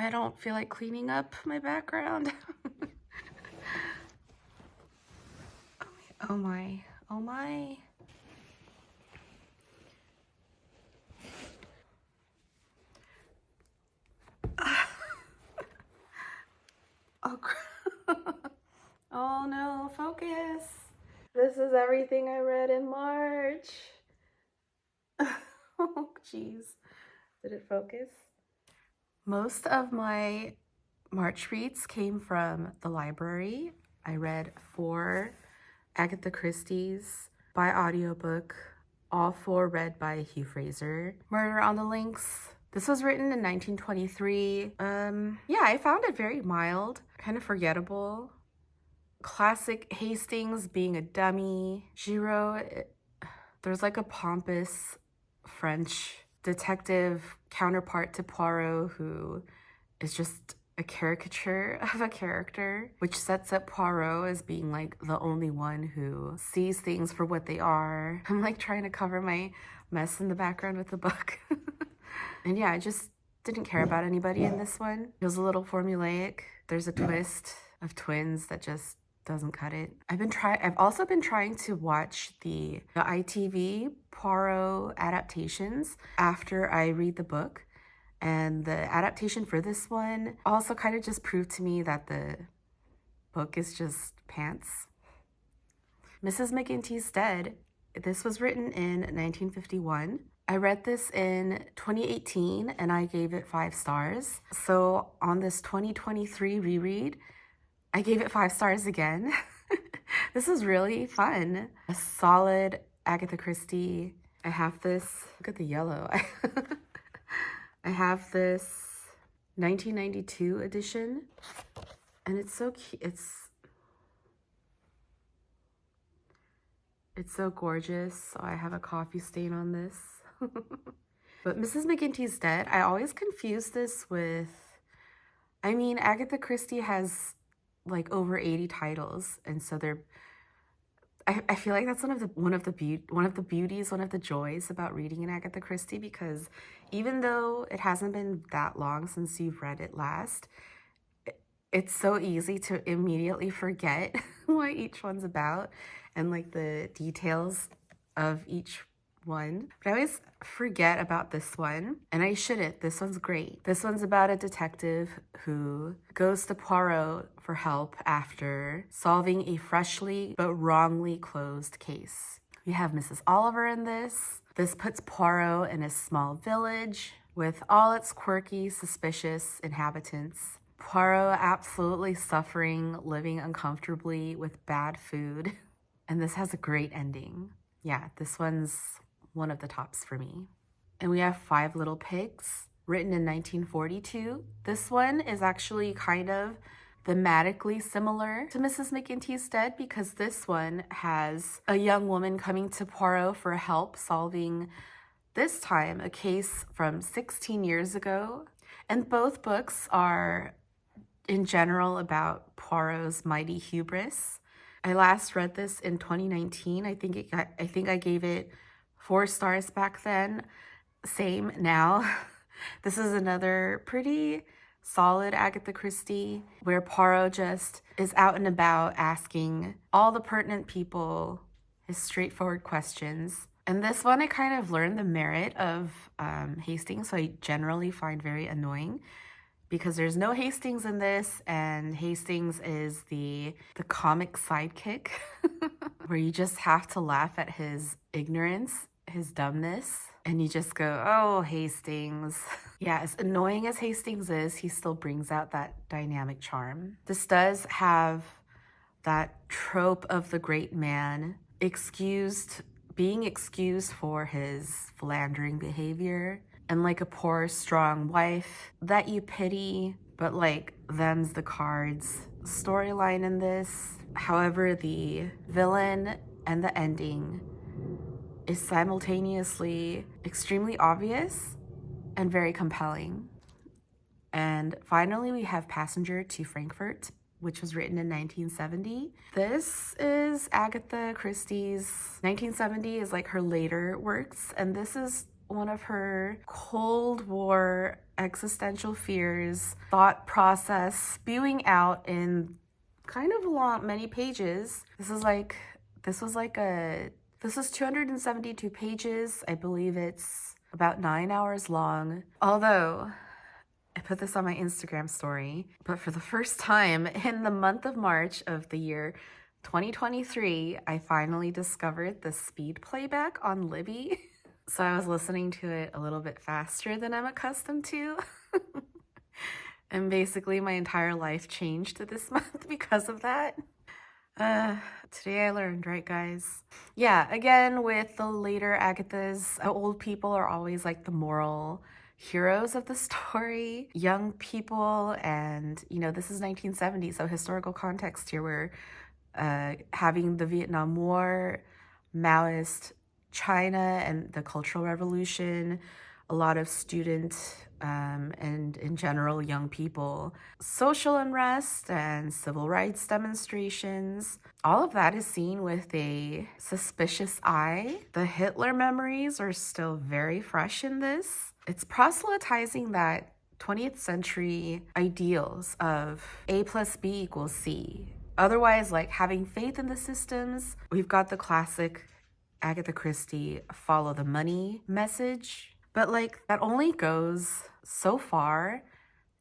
I don't feel like cleaning up my background. Oh my, oh my. Oh, oh no, focus. This is everything I read in March. Oh, jeez. Did it focus? Most of my March reads came from the library. I read 4 Agatha Christie's by audiobook, all 4 read by Hugh Fraser. Murder on the Links. This was written in 1923. Yeah, I found it very mild, kind of forgettable. Classic Hastings being a dummy. Giraud, there's like a pompous French detective counterpart to Poirot who is just a caricature of a character, which sets up Poirot as being like the only one who sees things for what they are. I'm like trying to cover my mess in the background with the book. And yeah, I just didn't care about anybody in this one. It was a little formulaic. There's a twist of twins that just doesn't cut it. I've also been trying to watch the ITV Poirot adaptations after I read the book. And the adaptation for this one also kind of just proved to me that the book is just pants. Mrs. McGinty's Dead. This was written in 1951. I read this in 2018 and I gave it 5 stars. So on this 2023 reread, I gave it 5 stars again. This is really fun. A solid Agatha Christie. I have this, look at the yellow. I have this 1992 edition, and it's so cute. It's so gorgeous. So I have a coffee stain on this. But Mrs. McGinty's Dead, I always confuse this with, I mean, Agatha Christie has like over 80 titles, and so I feel like that's one of the beauties, one of the joys about reading an Agatha Christie, because even though it hasn't been that long since you've read it last, it's so easy to immediately forget what each one's about and like the details of each one. But I always forget about this one, and I shouldn't. This one's great. This one's about a detective who goes to Poirot for help after solving a freshly but wrongly closed case. We have Mrs. Oliver in this. This puts Poirot in a small village with all its quirky, suspicious inhabitants. Poirot absolutely suffering, living uncomfortably with bad food. And this has a great ending. Yeah, this one's one of the tops for me. And we have 5 Little Pigs, written in 1942. This one is actually kind of thematically similar to Mrs. McGinty's Dead, because this one has a young woman coming to Poirot for help solving, this time, a case from 16 years ago. And both books are, in general, about Poirot's mighty hubris. I last read this in 2019. I think I gave it 4 stars back then. Same now. This is another pretty solid Agatha Christie where Poirot just is out and about asking all the pertinent people his straightforward questions. And this one, I kind of learned the merit of Hastings, so I generally find very annoying, because there's no Hastings in this, and Hastings is the comic sidekick where you just have to laugh at his ignorance, his dumbness, and you just go, oh, Hastings. Yeah, as annoying as Hastings is, he still brings out that dynamic charm. This does have that trope of the great man being excused for his philandering behavior, and like a poor, strong wife that you pity, but like them's the cards storyline in this. However, the villain and the ending is simultaneously extremely obvious and very compelling. And finally, we have Passenger to Frankfurt, which was written in 1970. This is Agatha Christie's, 1970 is like her later works, and this is one of her Cold War existential fears, thought process spewing out in kind of long, many pages. This was 272 pages. I believe it's about 9 hours long. Although I put this on my Instagram story, but for the first time in the month of March of the year 2023, I finally discovered the speed playback on Libby. So I was listening to it a little bit faster than I'm accustomed to. And basically my entire life changed this month because of that. Today I learned, right guys? Yeah, again, with the later Agathas, old people are always like the moral heroes of the story. Young people, and this is 1970, so historical context here. We're having the Vietnam War, Maoist China, and the Cultural Revolution, a lot of student and in general young people, social unrest and civil rights demonstrations. All of that is seen with a suspicious eye. The Hitler memories are still very fresh in this. It's proselytizing that 20th century ideals of A plus B equals C. Otherwise, like having faith in the systems. We've got the classic Agatha Christie follow the money message. But like that only goes so far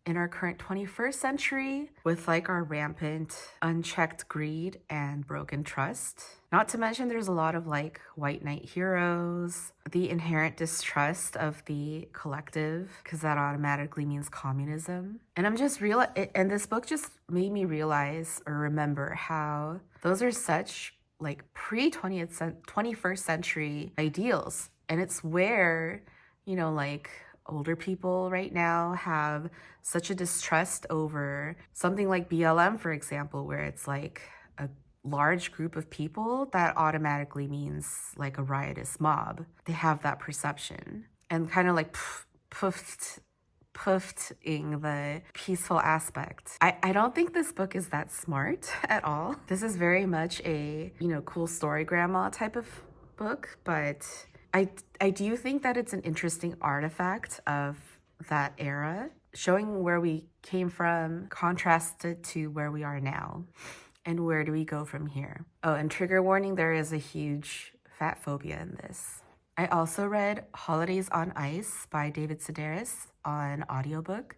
in our current 21st century with like our rampant, unchecked greed and broken trust. Not to mention there's a lot of like white knight heroes, the inherent distrust of the collective, because that automatically means communism. And I'm just and this book just made me realize or remember how those are such like pre-21st century ideals. And it's where like older people right now have such a distrust over something like BLM, for example, where it's like a large group of people that automatically means like a riotous mob. They have that perception and kind of like puffing the peaceful aspect. I don't think this book is that smart at all. This is very much a, cool story grandma type of book, but I do think that it's an interesting artifact of that era, showing where we came from, contrasted to where we are now, and where do we go from here. Oh, and trigger warning, there is a huge fat phobia in this. I also read Holidays on Ice by David Sedaris on audiobook,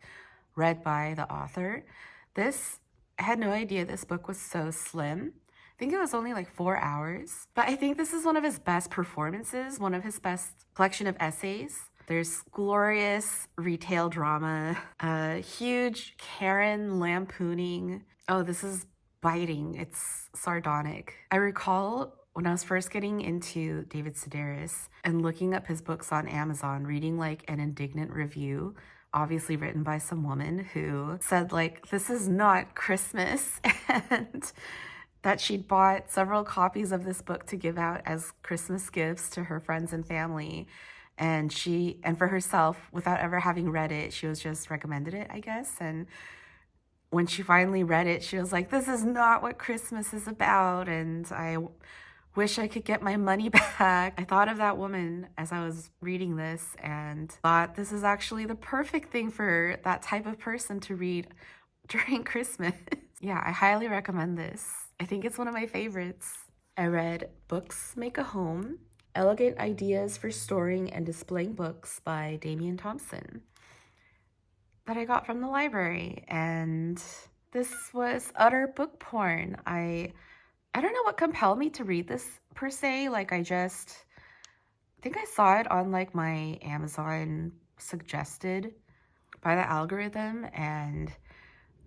read by the author. I had no idea this book was so slim. I think it was only like 4 hours, but I think this is one of his best performances, one of his best collection of essays. There's glorious retail drama, huge Karen lampooning. Oh, this is biting. It's sardonic. I recall when I was first getting into David Sedaris and looking up his books on Amazon, reading like an indignant review, obviously written by some woman who said like, this is not Christmas, and that she'd bought several copies of this book to give out as Christmas gifts to her friends and family. And for herself, without ever having read it, she was just recommended it, I guess. And when she finally read it, she was like, this is not what Christmas is about. And I wish I could get my money back. I thought of that woman as I was reading this and thought this is actually the perfect thing for that type of person to read during Christmas. Yeah, I highly recommend this. I think it's one of my favorites. I read Books Make a Home, Elegant Ideas for Storing and Displaying Books by Damian Thompson, that I got from the library. And this was utter book porn. I don't know what compelled me to read this per se. Like I think I saw it on like my Amazon suggested by the algorithm, and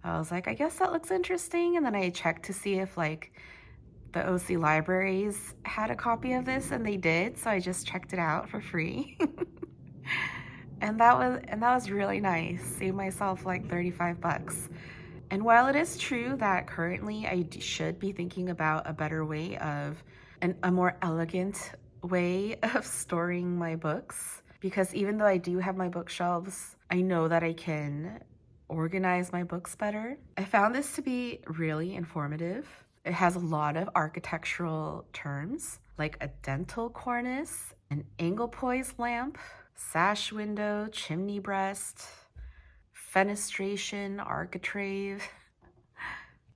I was like, I guess that looks interesting. And then I checked to see if like the OC libraries had a copy of this, and they did. So I just checked it out for free. and that was really nice. Saved myself like $35. And while it is true that currently I should be thinking about a better way of, a more elegant way of storing my books, because even though I do have my bookshelves, I know that I can organize my books better. I found this to be really informative. It has a lot of architectural terms, like a dental cornice, an anglepoise lamp, sash window, chimney breast, fenestration, architrave.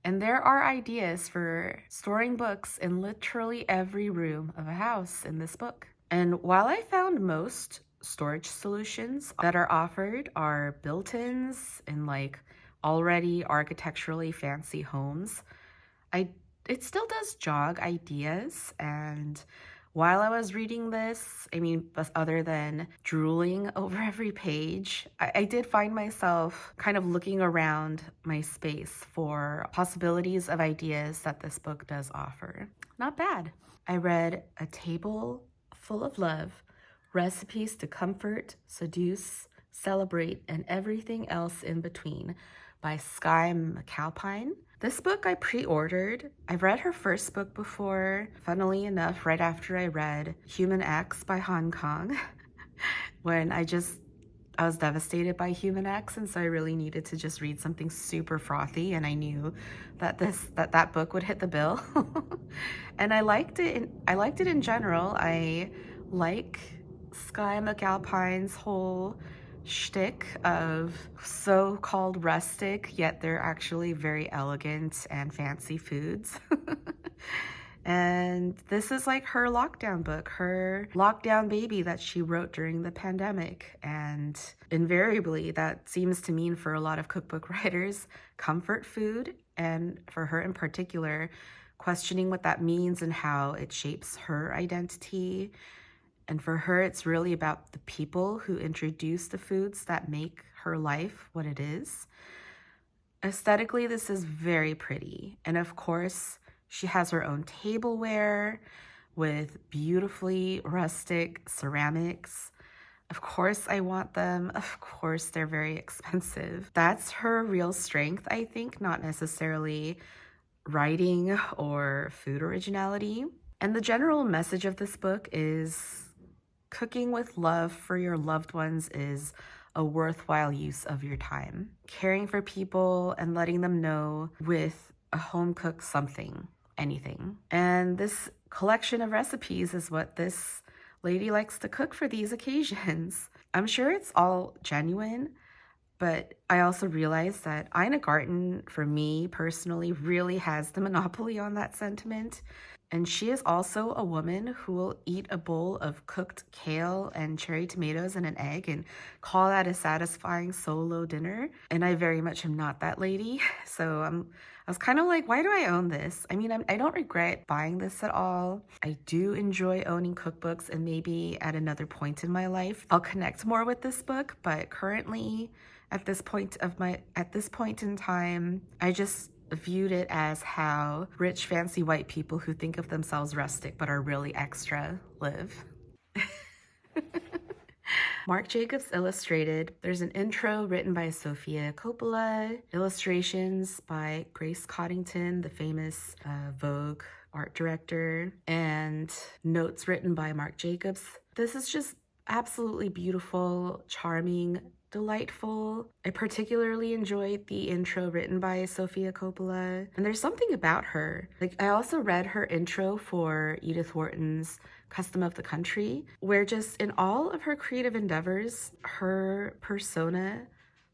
And there are ideas for storing books in literally every room of a house in this book. And while I found most storage solutions that are offered are built-ins in like already architecturally fancy homes, it still does jog ideas. And while I was reading this, I mean, other than drooling over every page, I did find myself kind of looking around my space for possibilities of ideas that this book does offer. Not bad. I read A Table Full of Love, Recipes to Comfort, Seduce, Celebrate, and Everything Else in Between by Skye McAlpine. This book I pre-ordered. I've read her first book before, funnily enough, right after I read Human X by Hong Kong, when I was devastated by Human X, and so I really needed to just read something super frothy, and I knew that that book would hit the bill. And I liked it in general. I like Skye McAlpine's whole shtick of so-called rustic, yet they're actually very elegant and fancy foods. And this is like her lockdown book, her lockdown baby that she wrote during the pandemic. And invariably, that seems to mean for a lot of cookbook writers, comfort food, and for her in particular, questioning what that means and how it shapes her identity. And for her, it's really about the people who introduce the foods that make her life what it is. Aesthetically, this is very pretty. And of course, she has her own tableware with beautifully rustic ceramics. Of course, I want them. Of course, they're very expensive. That's her real strength, I think, not necessarily writing or food originality. And the general message of this book is cooking with love for your loved ones is a worthwhile use of your time. Caring for people and letting them know with a home-cooked something, anything. And this collection of recipes is what this lady likes to cook for these occasions. I'm sure it's all genuine, but I also realized that Ina Garten, for me personally, really has the monopoly on that sentiment. And she is also a woman who will eat a bowl of cooked kale and cherry tomatoes and an egg and call that a satisfying solo dinner. And I very much am not that lady. So I was kind of like, why do I own this? I mean, I don't regret buying this at all. I do enjoy owning cookbooks, and maybe at another point in my life, I'll connect more with this book. But currently, at this point in time, I just viewed it as how rich, fancy white people who think of themselves rustic but are really extra live. Marc Jacobs illustrated. There's an intro written by Sofia Coppola, illustrations by Grace Coddington, the famous Vogue art director, and notes written by Marc Jacobs. This is just absolutely beautiful, charming, delightful. I particularly enjoyed the intro written by Sofia Coppola, and there's something about her. Like, I also read her intro for Edith Wharton's Custom of the Country, where just in all of her creative endeavors, her persona,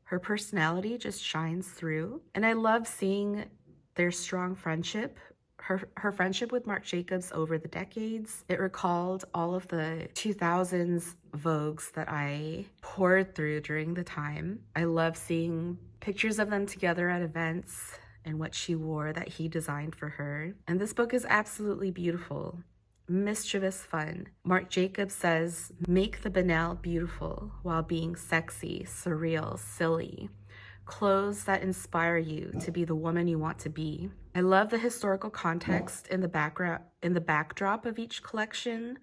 her personality just shines through. And I love seeing their strong friendship. Her friendship with Marc Jacobs over the decades. It recalled all of the 2000s Vogues that I poured through during the time. I love seeing pictures of them together at events and what she wore that he designed for her. And this book is absolutely beautiful. Mischievous fun. Marc Jacobs says, make the banal beautiful while being sexy, surreal, silly. Clothes that inspire you to be the woman you want to be. I love the historical context in the backdrop of each collection,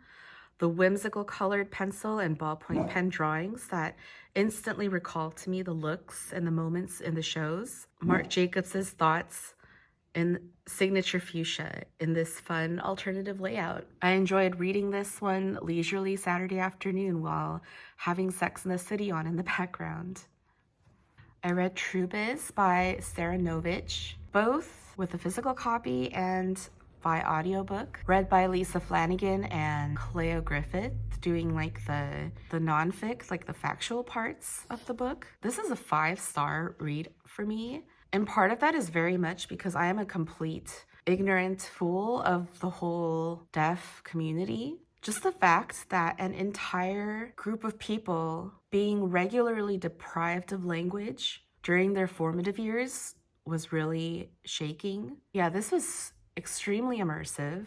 the whimsical colored pencil and ballpoint pen drawings that instantly recall to me the looks and the moments in the shows. Marc Jacobs's thoughts in signature fuchsia in this fun alternative layout. I enjoyed reading this one leisurely Saturday afternoon while having Sex in the City on in the background. I read True Biz by Sara Novic, both with a physical copy and by audiobook, read by Lisa Flanagan and Cleo Griffith, doing like the nonfic, like the factual parts of the book. This is a 5-star read for me. And part of that is very much because I am a complete ignorant fool of the whole deaf community. Just the fact that an entire group of people being regularly deprived of language during their formative years was really shaking. Yeah, this was extremely immersive.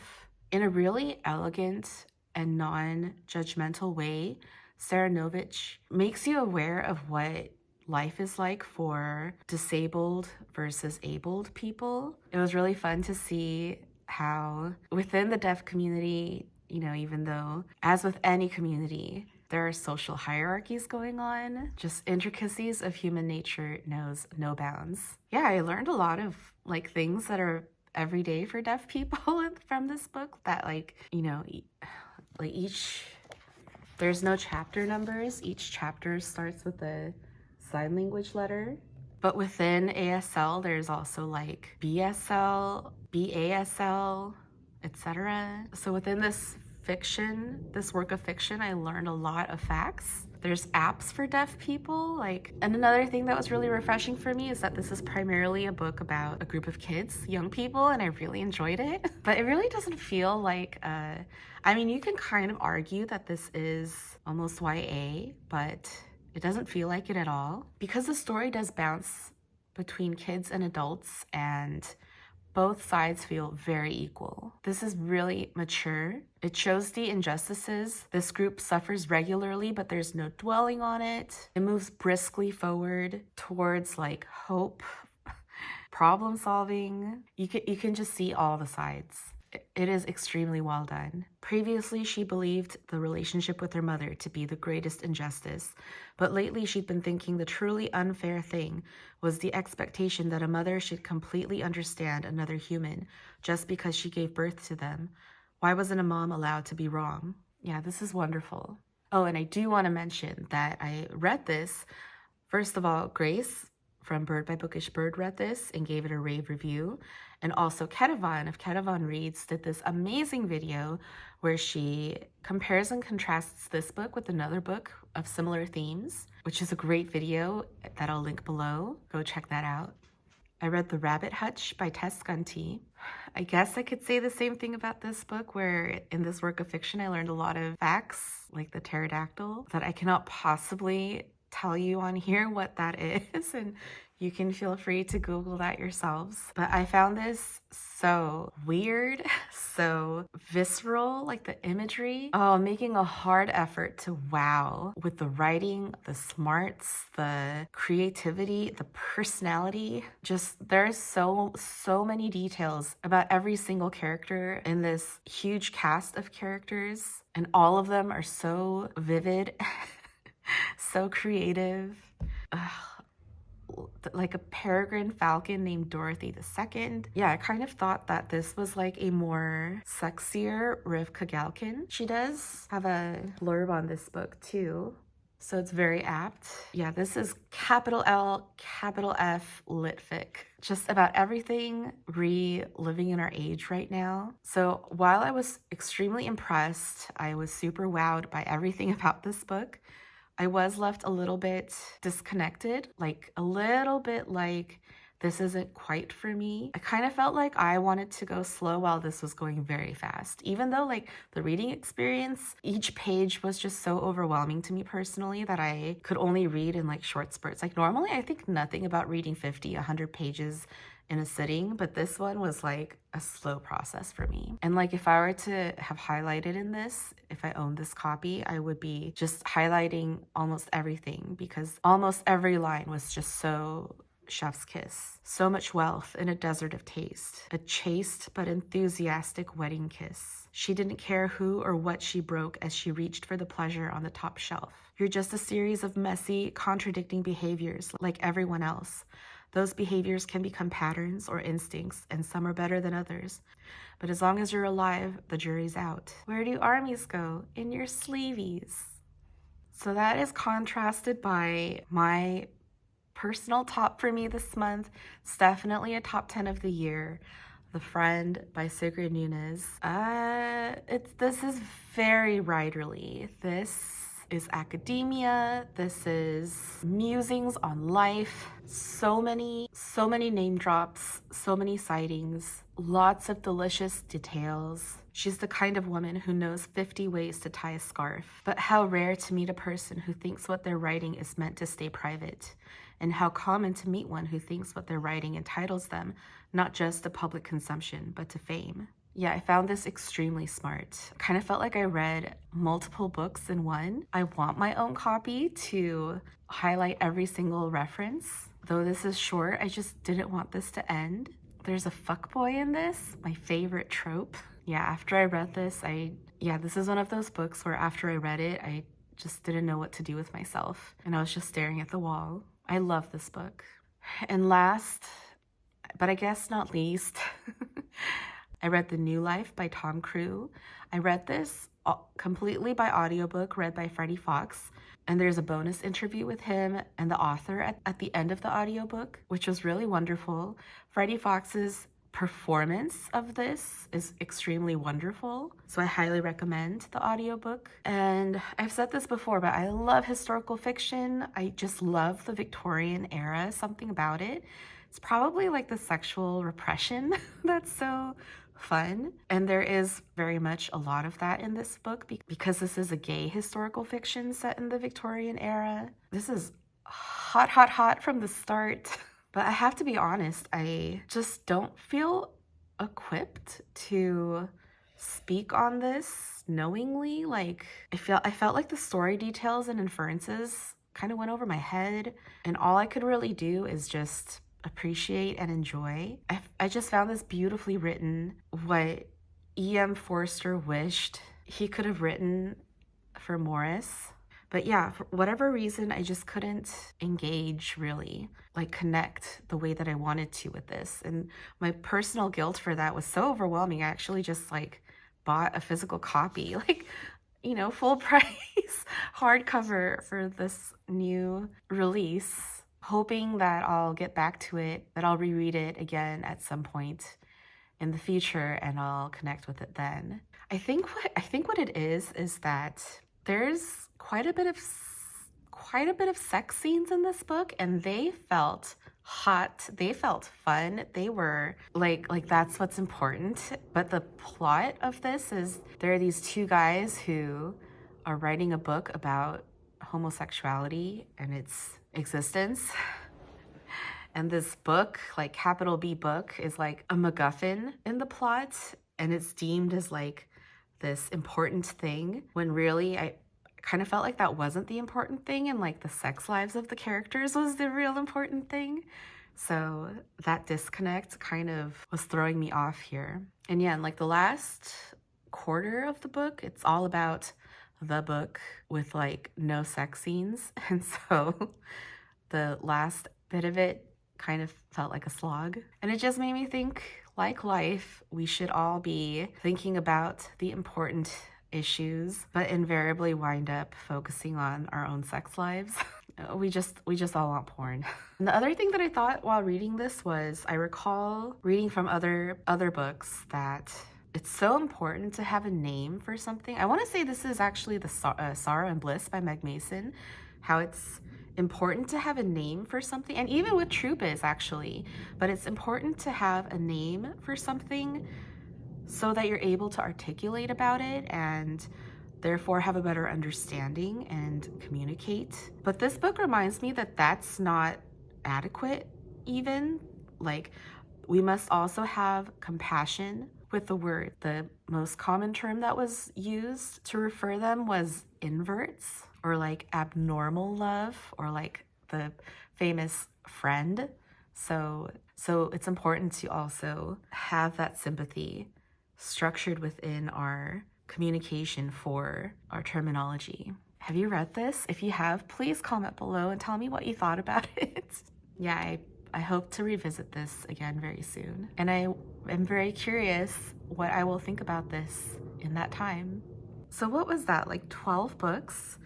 In a really elegant and non-judgmental way, Sara Novic makes you aware of what life is like for disabled versus abled people. It was really fun to see how within the deaf community, you know, even though, as with any community, there are social hierarchies going on, just intricacies of human nature knows no bounds. Yeah, I learned a lot of like things that are everyday for deaf people from this book that, like, you know, like there's no chapter numbers. Each chapter starts with a sign language letter. But within ASL, there's also like BSL, BASL, etc. So within this work of fiction, I learned a lot of facts. There's apps for deaf people, and another thing that was really refreshing for me is that this is primarily a book about a group of kids, young people, and I really enjoyed it. But it really doesn't feel like, I mean, you can kind of argue that this is almost YA, but it doesn't feel like it at all. Because the story does bounce between kids and adults, and both sides feel very equal. This is really mature. It shows the injustices this group suffers regularly, but there's no dwelling on it. It moves briskly forward towards like hope, problem solving. You can just see all the sides. It is extremely well done. Previously, she believed the relationship with her mother to be the greatest injustice, but lately she'd been thinking the truly unfair thing was the expectation that a mother should completely understand another human just because she gave birth to them. Why wasn't a mom allowed to be wrong? Yeah, this is wonderful. Oh, and I do want to mention that I read this. First of all, Grace from Bird by Bookish Bird read this and gave it a rave review. And also Ketavon of Ketavon Reads did this amazing video where she compares and contrasts this book with another book of similar themes, which is a great video that I'll link below. Go check that out. I read The Rabbit Hutch by Tess Gunty. I guess I could say the same thing about this book, where in this work of fiction I learned a lot of facts, like the pterodactyl, that I cannot possibly tell you on here what that is, and you can feel free to Google that yourselves. But I found this so weird, so visceral, like the imagery. Oh, making a hard effort to wow with the writing, the smarts, the creativity, the personality. Just there's so many details about every single character in this huge cast of characters, and all of them are so vivid, so creative. Like a peregrine falcon named Dorothy II. Yeah, I kind of thought that this was like a more sexier Rivka Galkin. She does have a blurb on this book too, so it's very apt. Yeah, this is capital L, capital F lit fic. Just about everything living in our age right now. So while I was extremely impressed, I was super wowed by everything about this book, I was left a little bit disconnected, like a little bit like this isn't quite for me. I kind of felt like I wanted to go slow while this was going very fast, even though like the reading experience, each page was just so overwhelming to me personally that I could only read in like short spurts. Like normally I think nothing about reading 50, 100 pages in a sitting, but this one was like a slow process for me. And like if I were to have highlighted in this, if I owned this copy, I would be just highlighting almost everything, because almost every line was just so chef's kiss. So much wealth in a desert of taste. A chaste but enthusiastic wedding kiss. She didn't care who or what she broke as she reached for the pleasure on the top shelf. You're just a series of messy, contradicting behaviors like everyone else. Those behaviors can become patterns or instincts, and some are better than others. But as long as you're alive, the jury's out. Where do armies go? In your sleeveys. So that is contrasted by my personal top for me this month. It's definitely a top 10 of the year. The Friend by Sigrid Nunez. This is very writerly. This is academia. This is musings on life. So many name drops, so many sightings, lots of delicious details. She's the kind of woman who knows 50 ways to tie a scarf. But how rare to meet a person who thinks what they're writing is meant to stay private, and how common to meet one who thinks what they're writing entitles them not just to public consumption, but to fame. Yeah, I found this extremely smart. Kind of felt like I read multiple books in one. I want my own copy to highlight every single reference. Though this is short, I just didn't want this to end. There's a fuckboy in this, my favorite trope. Yeah, after I read this, this is one of those books where after I read it, I just didn't know what to do with myself. And I was just staring at the wall. I love this book. And last, but I guess not least, I read The New Life by Tom Crewe. I read this completely by audiobook, read by Freddie Fox. And there's a bonus interview with him and the author at the end of the audiobook, which was really wonderful. Freddie Fox's performance of this is extremely wonderful, so I highly recommend the audiobook. And I've said this before, but I love historical fiction. I just love the Victorian era, something about it. It's probably like the sexual repression that's so fun, and there is very much a lot of that in this book because this is a gay historical fiction set in the Victorian era. This is hot from the start. But I have to be honest, I just don't feel equipped to speak on this knowingly. Like, I felt like the story details and inferences kind of went over my head, and all I could really do is just appreciate and enjoy. I just found this beautifully written, what E.M. Forster wished he could have written for Morris. But yeah, for whatever reason, I just couldn't engage really, like connect the way that I wanted to with this. And my personal guilt for that was so overwhelming. I actually just like bought a physical copy, like, you know, full price hardcover for this new release, hoping that I'll get back to it, that I'll reread it again at some point in the future and I'll connect with it then. I think what it is that there's quite a bit of sex scenes in this book, and they felt hot, they felt fun, they were like that's what's important. But the plot of this is there are these two guys who are writing a book about homosexuality and its existence. And this book, like capital B book, is like a MacGuffin in the plot, and it's deemed as like this important thing when really I kind of felt like that wasn't the important thing, and like the sex lives of the characters was the real important thing. So that disconnect kind of was throwing me off here. And yeah, in like the last quarter of the book, it's all about the book with like no sex scenes. And so the last bit of it kind of felt like a slog. And it just made me think, like life, we should all be thinking about the important issues, but invariably wind up focusing on our own sex lives. We just all want porn. And the other thing that I thought while reading this was, I recall reading from other books that it's so important to have a name for something. I want to say this is actually the Sorrow and Bliss by Meg Mason, how it's important to have a name for something, and even with Troubadours actually, but it's important to have a name for something so that you're able to articulate about it and therefore have a better understanding and communicate. But this book reminds me that that's not adequate even. Like, we must also have compassion with the word. The most common term that was used to refer them was inverts, or like abnormal love, or like the famous friend. So it's important to also have that sympathy structured within our communication for our terminology. Have you read this? If you have, please comment below and tell me what you thought about it. Yeah, I hope to revisit this again very soon. And I am very curious what I will think about this in that time. So what was that, like 12 books?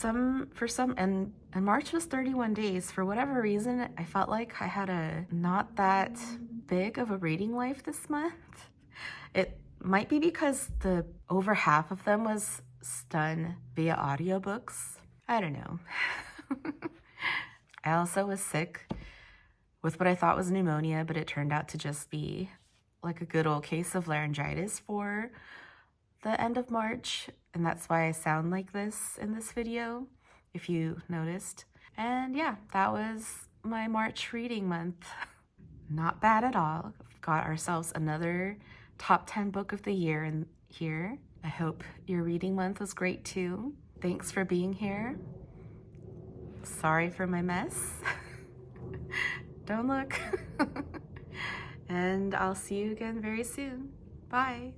And March was 31 days. For whatever reason, I felt like I had a not that big of a reading life this month. It might be because the over half of them was done via audiobooks. I don't know. I also was sick with what I thought was pneumonia, but it turned out to just be like a good old case of laryngitis for the end of March. And that's why I sound like this in this video, if you noticed. And yeah, that was my March reading month. Not bad at all. Got ourselves another top 10 book of the year in here. I hope your reading month was great too. Thanks for being here. Sorry for my mess. Don't look. And I'll see you again very soon. Bye.